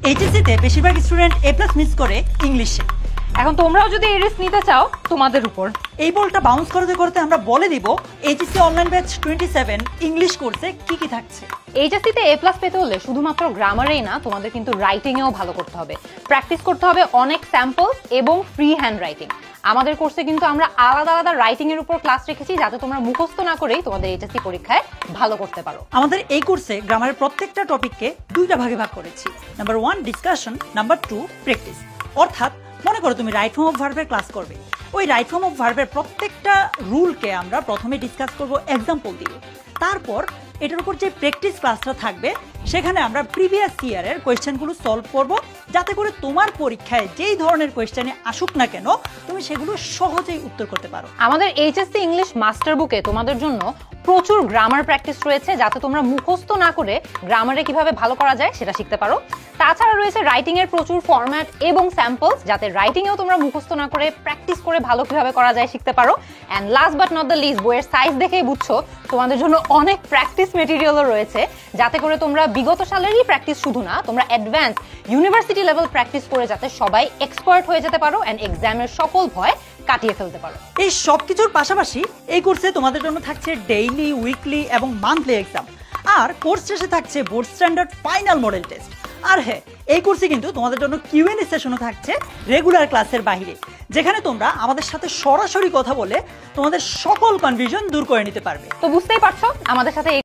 এইচএসসিতে বেশিরভাগ স্টুডেন্ট এ plus miss করে ইংলিশে। এখন তোমরাও যদি এই রিস্ক নিতে চাও তোমাদের উপর। এই বলটা বাউন্স করতে করতে আমরা বলে দিব এইচএসসি অনলাইন ব্যাচ 27 ইংলিশ কোর্সে কি কি থাকছে। এইচএসসিতে এ প্লাস পেতে হলে শুধুমাত্র গ্রামারেই না, তোমাদের কিন্তু রাইটিংয়েও ভালো করতে হবে। প্র্যাকটিস করতে হবে অনেক স্যাম্পলস এবং ফ্রি হ্যান্ড রাইটিং। আমাদের কোর্সে কিন্তু আমরা আলাদা আলাদা রাইটিং এর উপর ক্লাস রেখেছি, যাতে তোমরা মুখস্থ না করেই তোমাদের এইচএসসি পরীক্ষায় ভালো করতে পারো। আমাদের এই কোর্সে গ্রামারের প্রত্যেকটা টপিককে দুইটা ভাগে ভাগ করেছি। Number 1 discussion, number 2 practice. অর্থাৎ মনে করো তুমি রাইট ফর্ম অফ ভার্বের ক্লাস করবে, ওই রাইট ফর্ম অফ ভার্বের প্রত্যেকটা রুলকে আমরা প্রথমে ডিসকাস করব এক্সাম্পল দিয়ে। তারপর এটার উপর যে প্র্যাকটিস ক্লাসটা থাকবে সেখানে আমরা প্রিভিয়াস ইয়ারের কোয়েশ্চেনগুলো সলভ করব, যাতে করে তোমার পরীক্ষায় যেই ধরনের কোয়েশ্চেনে আসুক না কেন তুমি সেগুলো সহজেই উত্তর করতে পারো। আমাদের এইচএসসি ইংলিশ মাস্টার বুকে তোমাদের জন্য প্রচুর গ্রামার প্র্যাকটিস রয়েছে, যাতে তোমরা মুখস্থ না করে গ্রামারে কিভাবে ভালো করা যায় সেটা শিখতে পারো। তাছাড়া রয়েছে রাইটিং এর প্রচুর ফরম্যাট এবং স্যাম্পলস, যাতে রাইটিংয়েও তোমরা মুখস্থ না করে প্র্যাকটিস করে ভালো কিভাবে করা যায় শিখতে পারো। And last but not the least, বইয়ের সাইজ দেখেই বুঝছো তোমাদের জন্য অনেক প্র্যাকটিস মেটেরিয়ালও রয়েছে, যাতে করে তোমরা বিগত সালেরই প্র্যাকটিস শুধু না, তোমরা অ্যাডভান্স ইউনিভার্সিটি লেভেল প্র্যাকটিস করে যাতে সবাই এক্সপার্ট হয়ে যেতে পারো অ্যান্ড এক্সামের সকল ভয় কাটিয়ে ফেলতে পারো। এই সব কিছুর পাশাপাশি এই কোর্সে তোমাদের জন্য থাকছে ডেইলি, উইকলি এবং মান্থলি এক্সাম, আর কোর্স শেষে থাকছে board standard final model test. আর হ্যাঁ, এই কোর্সে কিন্তু তোমাদের জন্য কিউএনএ সেশনও থাকছে রেগুলার ক্লাসের বাইরে, যেখানে তোমরা আমাদের সাথে সরাসরি কথা বলে তোমাদের সকল কনফিউশন দূর করে নিতে পারবে। তো বুঝতেই পারছো আমাদের সাথে